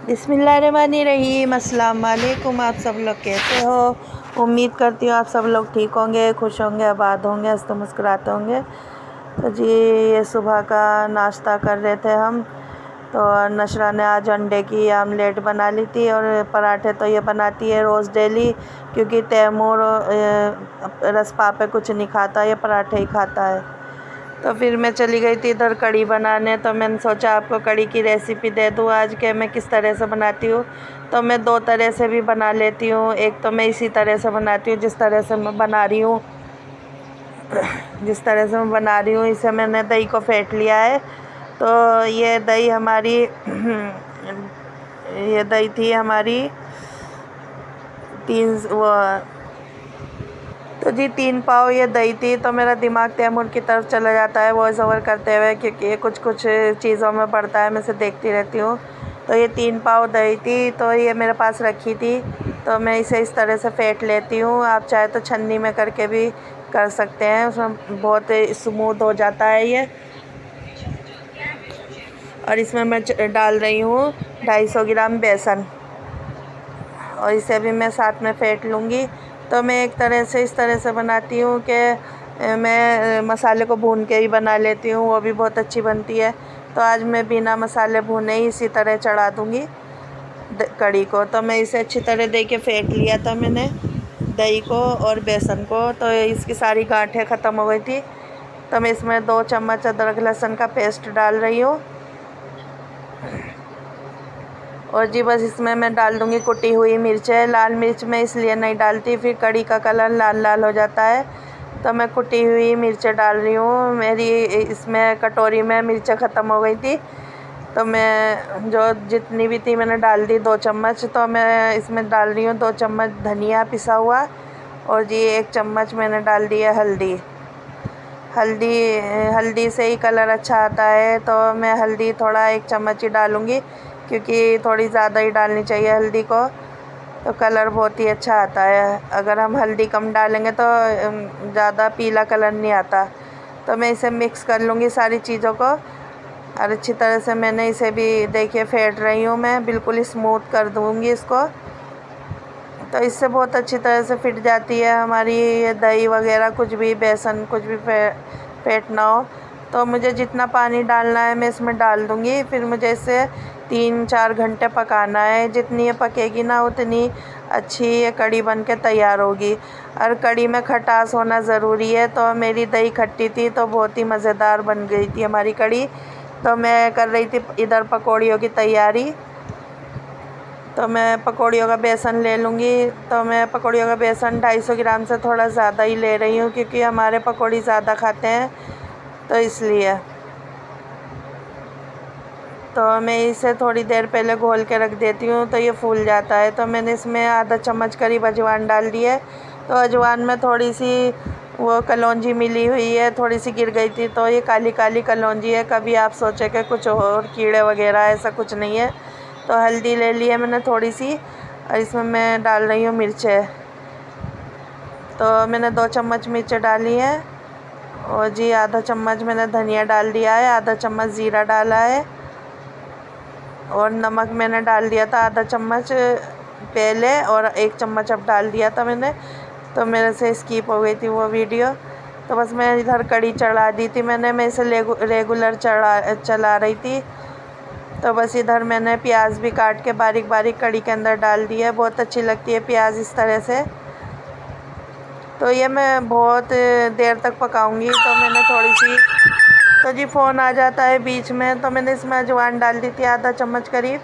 बिस्मिल्लाहिर्रहमानिर्रहीम। अस्सलाम वालेकुम। आप सब लोग कैसे हो? उम्मीद करती हूँ आप सब लोग ठीक होंगे, खुश होंगे, आबाद होंगे, हंसते मुस्कुराते होंगे। तो जी, ये सुबह का नाश्ता कर रहे थे हम। तो नशरा ने आज अंडे की आमलेट बना ली थी, और पराठे तो ये बनाती है रोज़ डेली, क्योंकि तैमूर रसपा पे कुछ नहीं खाता, ये पराठे ही खाता है। तो फिर मैं चली गई थी इधर कढ़ी बनाने। तो मैंने सोचा आपको कढ़ी की रेसिपी दे दूँ आज के मैं किस तरह से बनाती हूँ। तो मैं दो तरह से भी बना लेती हूँ। एक तो मैं इसी तरह से बनाती हूँ जिस तरह से मैं बना रही हूँ इसे मैंने दही को फेंट लिया है। तो ये दही हमारी ये दही थी हमारी तो जी 3 पाव ये दही थी। तो मेरा दिमाग तैमूर की तरफ चला जाता है वॉइस ओवर करते हुए, क्योंकि ये कुछ चीज़ों में पड़ता है, मैं इसे देखती रहती हूँ। तो ये 3 पाव दही थी, तो ये मेरे पास रखी थी। तो मैं इसे इस तरह से फेंट लेती हूँ। आप चाहे तो छन्नी में करके भी कर सकते हैं, उसमें बहुत स्मूथ हो जाता है ये। और इसमें मैं डाल रही हूँ 250 ग्राम बेसन, और इसे भी मैं साथ में फेंट लूँगी। तो मैं एक तरह से इस तरह से बनाती हूँ कि मैं मसाले को भून के ही बना लेती हूँ, वो भी बहुत अच्छी बनती है। तो आज मैं बिना मसाले भुने ही इसी तरह चढ़ा दूँगी कढ़ी को। तो मैं इसे अच्छी तरह दे के फेंट लिया था मैंने दही को और बेसन को। तो इसकी सारी गांठें ख़त्म हो गई थी। तो मैं इसमें 2 चम्मच अदरक लहसुन का पेस्ट डाल रही हूँ। और जी बस इसमें मैं डाल दूँगी कुटी हुई मिर्चें। लाल मिर्च मैं इसलिए नहीं डालती, फिर कढ़ी का कलर लाल लाल हो जाता है। तो मैं कुटी हुई मिर्चें डाल रही हूँ। मेरी इसमें कटोरी में मिर्चें ख़त्म हो गई थी, तो मैं जो जितनी भी थी मैंने डाल दी 2 चम्मच। तो मैं इसमें डाल रही हूँ 2 चम्मच धनिया पिसा हुआ, और जी 1 चम्मच मैंने डाल दिया हल्दी। हल्दी से ही कलर अच्छा आता है, तो मैं हल्दी थोड़ा 1 चम्मच ही डालूँगी, क्योंकि थोड़ी ज़्यादा ही डालनी चाहिए हल्दी को, तो कलर बहुत ही अच्छा आता है। अगर हम हल्दी कम डालेंगे तो ज़्यादा पीला कलर नहीं आता। तो मैं इसे मिक्स कर लूँगी सारी चीज़ों को, और अच्छी तरह से मैंने इसे भी देखिए फेंट रही हूँ मैं, बिल्कुल स्मूथ कर दूँगी इसको। तो इससे बहुत अच्छी तरह से फिट जाती है हमारी ये दही वगैरह, कुछ भी बेसन कुछ भी फेंटना हो। तो मुझे जितना पानी डालना है मैं इसमें डाल दूँगी। फिर मुझे इसे 3-4 घंटे पकाना है। जितनी ये पकेगी ना उतनी अच्छी ये कढ़ी बन के तैयार होगी। और कढ़ी में खटास होना ज़रूरी है। तो मेरी दही खट्टी थी, तो बहुत ही मज़ेदार बन गई थी हमारी कढ़ी। तो मैं कर रही थी इधर पकौड़ियों की तैयारी। तो मैं पकौड़ियों का बेसन ले लूँगी। तो मैं पकौड़ियों का बेसन 250 ग्राम से थोड़ा ज़्यादा ही ले रही हूँ, क्योंकि हमारे पकौड़ी ज़्यादा खाते हैं, तो इसलिए। तो मैं इसे थोड़ी देर पहले घोल के रख देती हूँ, तो ये फूल जाता है। तो मैंने इसमें आधा चम्मच करीब अजवाइन डाल दी है। तो अजवाइन में थोड़ी सी वो कलौंजी मिली हुई है, थोड़ी सी गिर गई थी, तो ये काली काली कलौंजी है। कभी आप सोचे कि कुछ और कीड़े वगैरह, ऐसा कुछ नहीं है। तो हल्दी ले ली है मैंने थोड़ी सी, और इसमें मैं डाल रही हूँ मिर्चें। तो मैंने 2 चम्मच मिर्चें डाली हैं, और जी आधा चम्मच मैंने धनिया डाल दिया है, आधा चम्मच ज़ीरा डाला है, और नमक मैंने डाल दिया था आधा चम्मच पहले, और 1 चम्मच अब डाल दिया था मैंने। तो मेरे से स्किप हो गई थी वो वीडियो। तो बस मैं इधर कढ़ी चढ़ा दी थी मैं इसे रेगुलर चला रही थी। तो बस इधर मैंने प्याज भी काट के बारीक बारीक कढ़ी के अंदर डाल दी है। बहुत अच्छी लगती है प्याज इस तरह से। तो ये मैं बहुत देर तक पकाऊंगी। तो मैंने थोड़ी सी, तो जी फ़ोन आ जाता है बीच में, तो मैंने इसमें अजवाइन डाल दी थी आधा चम्मच करीब।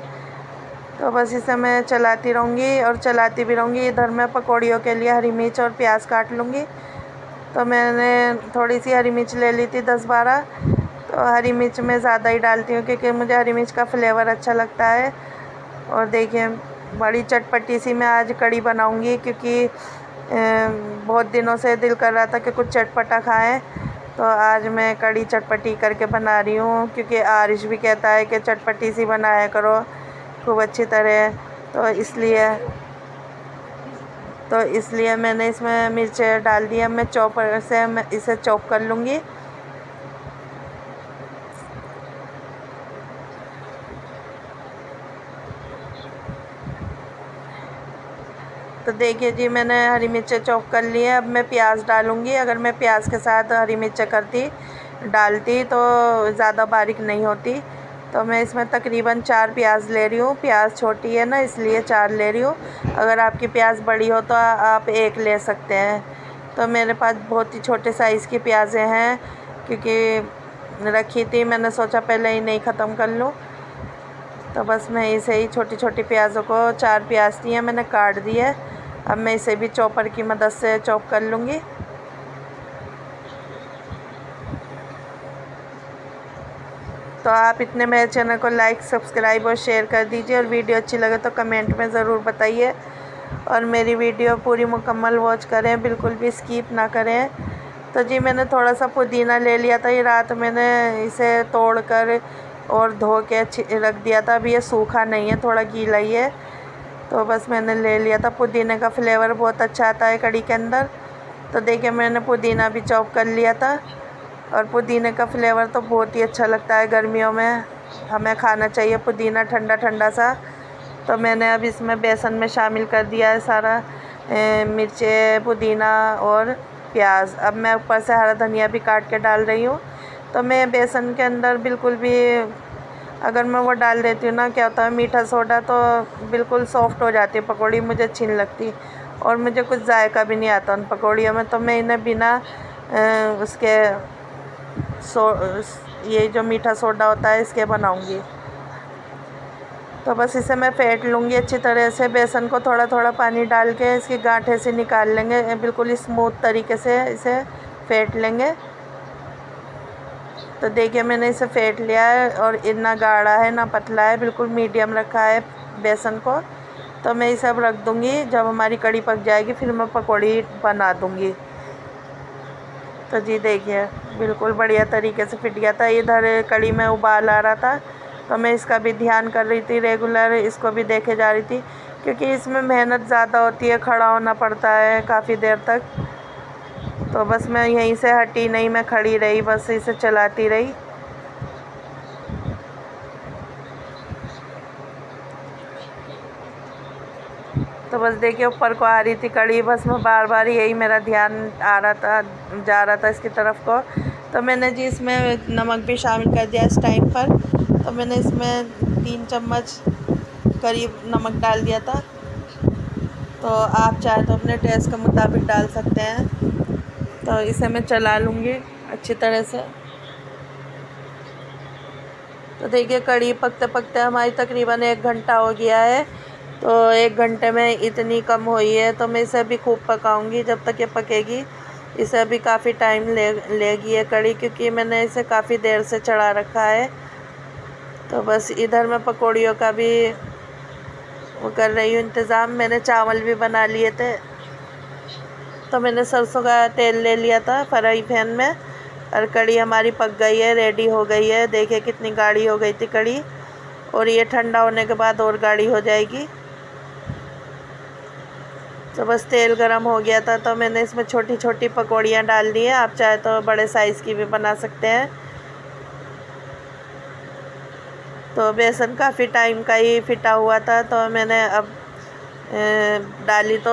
तो बस इसे मैं चलाती रहूँगी और चलाती भी रहूँगी। इधर मैं पकौड़ियों के लिए हरी मिर्च और प्याज काट लूँगी। तो मैंने थोड़ी सी हरी मिर्च ले ली थी 10-12। तो हरी मिर्च मैं ज़्यादा ही डालती हूँ, क्योंकि मुझे हरी मिर्च का फ्लेवर अच्छा लगता है। और देखिए बड़ी चटपटी सी मैं आज कढ़ी बनाऊँगी, क्योंकि बहुत दिनों से दिल कर रहा था कि कुछ चटपटा खाएं। तो आज मैं कढ़ी चटपटी करके बना रही हूँ, क्योंकि आरिश भी कहता है कि चटपटी सी बनाया करो खूब अच्छी तरह। तो इसलिए मैंने इसमें मिर्चें डाल दी। अब मैं चॉपर से मैं इसे चॉप कर लूँगी। तो देखिए जी, मैंने हरी मिर्चें चॉप कर ली है। अब मैं प्याज डालूँगी। अगर मैं प्याज के साथ हरी मिर्चें डालती तो ज़्यादा बारीक नहीं होती। तो मैं इसमें तकरीबन 4 प्याज ले रही हूँ। प्याज छोटी है ना, इसलिए 4 ले रही हूँ। अगर आपकी प्याज बड़ी हो तो आप 1 ले सकते हैं। तो मेरे पास बहुत ही छोटे साइज़ की प्याज़ें हैं, क्योंकि रखी थी, मैंने सोचा पहले ही नहीं ख़त्म कर लूँ। तो बस मैं इसे ही छोटी छोटी प्याज़ों को 4 प्याज थी मैंने काट दी है। अब मैं इसे भी चॉपर की मदद से चॉप कर लूँगी। तो आप इतने मेरे चैनल को लाइक, सब्सक्राइब और शेयर कर दीजिए, और वीडियो अच्छी लगे तो कमेंट में ज़रूर बताइए, और मेरी वीडियो पूरी मुकम्मल वॉच करें, बिल्कुल भी स्किप ना करें। तो जी, मैंने थोड़ा सा पुदीना ले लिया था। ये रात मैंने इसे तोड़ कर और धो के अच्छी रख दिया था। अभी ये सूखा नहीं है, थोड़ा गीला ही है। तो बस मैंने ले लिया था। पुदीने का फ्लेवर बहुत अच्छा आता है कढ़ी के अंदर। तो देखिए, मैंने पुदीना भी चॉप कर लिया था, और पुदीने का फ्लेवर तो बहुत ही अच्छा लगता है। गर्मियों में हमें खाना चाहिए पुदीना, ठंडा ठंडा सा। तो मैंने अब इसमें बेसन में शामिल कर दिया है सारा मिर्चें, पुदीना और प्याज। अब मैं ऊपर से हरा धनिया भी काट के डाल रही हूँ। तो मैं बेसन के अंदर बिल्कुल भी, अगर मैं वो डाल देती हूँ ना, क्या होता है, मीठा सोडा, तो बिल्कुल सॉफ्ट हो जाती है पकौड़ी, मुझे अच्छी नहीं लगती, और मुझे कुछ जायका भी नहीं आता उन पकौड़ियों में। तो मैं इन्हें बिना उसके ये जो मीठा सोडा होता है इसके बनाऊँगी। तो बस इसे मैं फेंट लूँगी अच्छी तरह से। बेसन को थोड़ा थोड़ा पानी डाल के इसकी गांठें से निकाल लेंगे, बिल्कुल स्मूथ तरीके से इसे फेंट लेंगे। तो देखिए, मैंने इसे फेंट लिया है, और इतना गाढ़ा है ना पतला है, बिल्कुल मीडियम रखा है बेसन को। तो मैं इसे अब रख दूँगी। जब हमारी कढ़ी पक जाएगी फिर मैं पकौड़ी बना दूँगी। तो जी देखिए, बिल्कुल बढ़िया तरीके से फिट गया था। इधर कढ़ी में उबाल आ रहा था, तो मैं इसका भी ध्यान कर रही थी, रेगुलर इसको भी देखे जा रही थी, क्योंकि इसमें मेहनत ज़्यादा होती है, खड़ा होना पड़ता है काफ़ी देर तक। तो बस मैं यहीं से हटी नहीं, मैं खड़ी रही, बस इसे चलाती रही। तो बस देखिए, ऊपर को आ रही थी कढ़ी, बस मैं बार बार यही मेरा ध्यान आ रहा था, जा रहा था इसकी तरफ को। तो मैंने जी इसमें नमक भी शामिल कर दिया इस टाइम पर। तो मैंने इसमें 3 चम्मच करीब नमक डाल दिया था। तो आप चाहे तो अपने टेस्ट के मुताबिक डाल सकते हैं। तो इसे मैं चला लूँगी अच्छी तरह से। तो देखिए, कढ़ी पकते पकते हमारी तकरीबन 1 घंटा हो गया है। तो 1 घंटे में इतनी कम हुई है, तो मैं इसे अभी खूब पकाऊंगी जब तक ये पकेगी। इसे अभी काफ़ी टाइम लेगी ये कढ़ी, क्योंकि मैंने इसे काफ़ी देर से चढ़ा रखा है। तो बस इधर मैं पकौड़ियों का भी वो कर रही हूँ इंतज़ाम। मैंने चावल भी बना लिए थे। तो मैंने सरसों का तेल ले लिया था फ्राई पैन में, और कढ़ी हमारी पक गई है, रेडी हो गई है। देखिए कितनी गाढ़ी हो गई थी कढ़ी, और ये ठंडा होने के बाद और गाढ़ी हो जाएगी। तो बस तेल गरम हो गया था, तो मैंने इसमें छोटी छोटी पकौड़ियाँ डाल दी हैं। आप चाहे तो बड़े साइज़ की भी बना सकते हैं। तो बेसन काफ़ी टाइम का ही फिटा हुआ था, तो मैंने अब डाली तो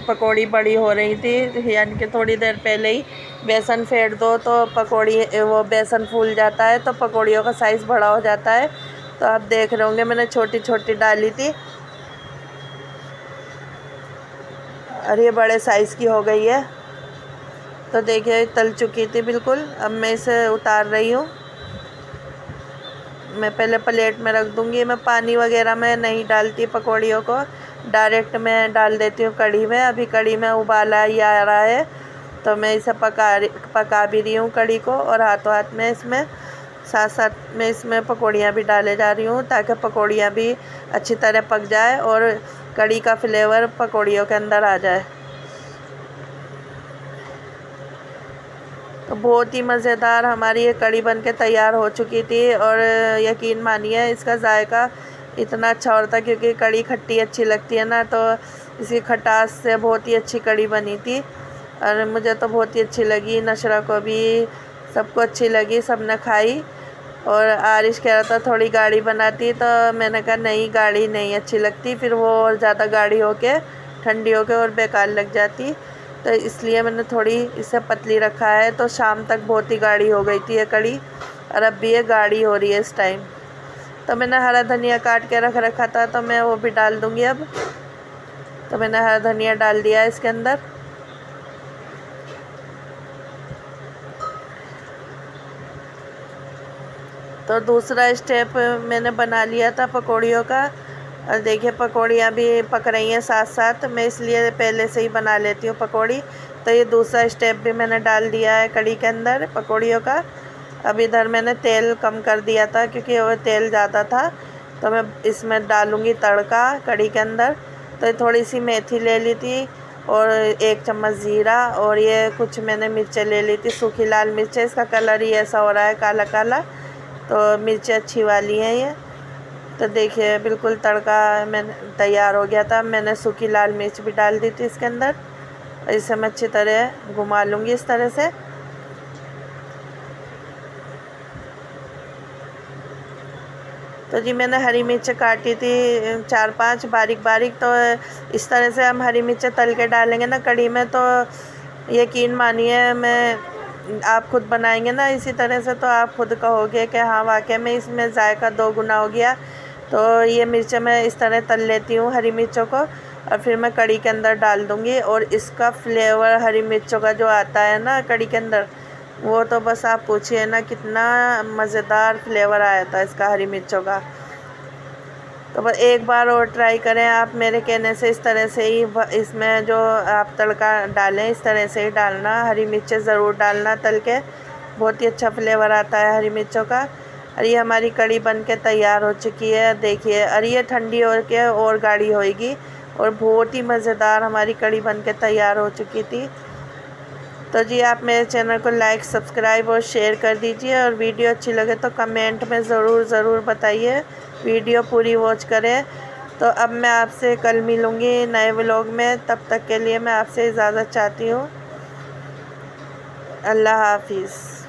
पकौड़ी बड़ी हो रही थी, यानी कि थोड़ी देर पहले ही बेसन फेंट दो तो पकौड़ी, वो बेसन फूल जाता है, तो पकौड़ियों का साइज़ बड़ा हो जाता है। तो आप देख रहे होंगे मैंने छोटी छोटी डाली थी, और ये बड़े साइज़ की हो गई है। तो देखिए, तल चुकी थी बिल्कुल। अब मैं इसे उतार रही हूँ। मैं पहले प्लेट में रख दूँगी। मैं पानी वगैरह में नहीं डालती पकौड़ियों को, डायरेक्ट मैं डाल देती हूँ कढ़ी में। अभी कढ़ी में उबाला ही आ रहा है, तो मैं इसे पका भी रही हूँ कढ़ी को, और हाथों हाथ में इसमें साथ साथ में इसमें पकौड़ियाँ भी डाले जा रही हूँ, ताकि पकौड़ियाँ भी अच्छी तरह पक जाए और कढ़ी का फ्लेवर पकौड़ियों के अंदर आ जाए। तो बहुत ही मज़ेदार हमारी ये कढ़ी बन के तैयार हो चुकी थी, और यकीन मानिए इसका जायका इतना अच्छा होता है, क्योंकि कढ़ी खट्टी अच्छी लगती है ना, तो इसकी खटास से बहुत ही अच्छी कढ़ी बनी थी। और मुझे तो बहुत ही अच्छी लगी, नशरा को भी, सबको अच्छी लगी, सब ने खाई। और आरिश कह रहा था थोड़ी गाढ़ी बनाती, तो मैंने कहा नहीं, गाढ़ी नहीं अच्छी लगती, फिर वो और ज़्यादा गाढ़ी होके ठंडी हो के और बेकार लग जाती, तो इसलिए मैंने थोड़ी इसे पतली रखा है। तो शाम तक बहुत ही गाढ़ी हो गई थी ये कड़ी, और अब भी ये गाढ़ी हो रही है इस टाइम। तो मैंने हरा धनिया काट के रख रखा था, तो मैं वो भी डाल दूँगी अब। तो मैंने हरा धनिया डाल दिया इसके अंदर। तो दूसरा स्टेप मैंने बना लिया था पकौड़ियों का, और देखिए पकौड़ियाँ भी पक रही हैं साथ साथ। मैं इसलिए पहले से ही बना लेती हूँ पकौड़ी। तो ये दूसरा स्टेप भी मैंने डाल दिया है कड़ी के अंदर पकौड़ियों का। अब इधर मैंने तेल कम कर दिया था क्योंकि वो तेल ज़्यादा था। तो मैं इसमें डालूँगी तड़का कड़ी के अंदर। तो थोड़ी सी मेथी ले ली थी, और 1 चम्मच ज़ीरा, और ये कुछ मैंने मिर्चें ले ली थी, सूखी लाल मिर्चें। इसका कलर ही ऐसा हो रहा है काला काला, तो मिर्चें अच्छी वाली हैं ये। तो देखिए बिल्कुल तड़का मैंने तैयार हो गया था। मैंने सूखी लाल मिर्च भी डाल दी थी इसके अंदर। इसे मैं अच्छी तरह घुमा लूँगी इस तरह से। तो जी मैंने हरी मिर्च काटी थी 4-5 बारीक बारीक। तो इस तरह से हम हरी मिर्च तल के डालेंगे ना कड़ी में, तो यकीन मानिए आप खुद बनाएंगे ना इसी तरह से, तो आप खुद कहोगे कि हाँ वाकई में इसमें जायका 2 गुना हो गया। तो ये मिर्चें मैं इस तरह तल लेती हूँ हरी मिर्चों को, और फिर मैं कड़ी के अंदर डाल दूँगी। और इसका फ्लेवर हरी मिर्चों का जो आता है ना कड़ी के अंदर, वो तो बस आप पूछिए ना, कितना मज़ेदार फ्लेवर आया था इसका हरी मिर्चों का। तो बस एक बार और ट्राई करें आप मेरे कहने से। इस तरह से ही इसमें जो आप तड़का डालें इस तरह से ही डालना, हरी मिर्चें ज़रूर डालना तल के, बहुत ही अच्छा फ्लेवर आता है हरी मिर्चों का। और ये हमारी कड़ी बन के तैयार हो चुकी है देखिए। और ये ठंडी हो के और गाढ़ी होएगी, और बहुत ही मज़ेदार हमारी कड़ी बन के तैयार हो चुकी थी। तो जी आप मेरे चैनल को लाइक, सब्सक्राइब और शेयर कर दीजिए, और वीडियो अच्छी लगे तो कमेंट में ज़रूर बताइए। वीडियो पूरी वॉच करें। तो अब मैं आपसे कल मिलूँगी नए व्लॉग में, तब तक के लिए मैं आपसे इजाज़त चाहती हूँ। अल्लाह हाफिज़।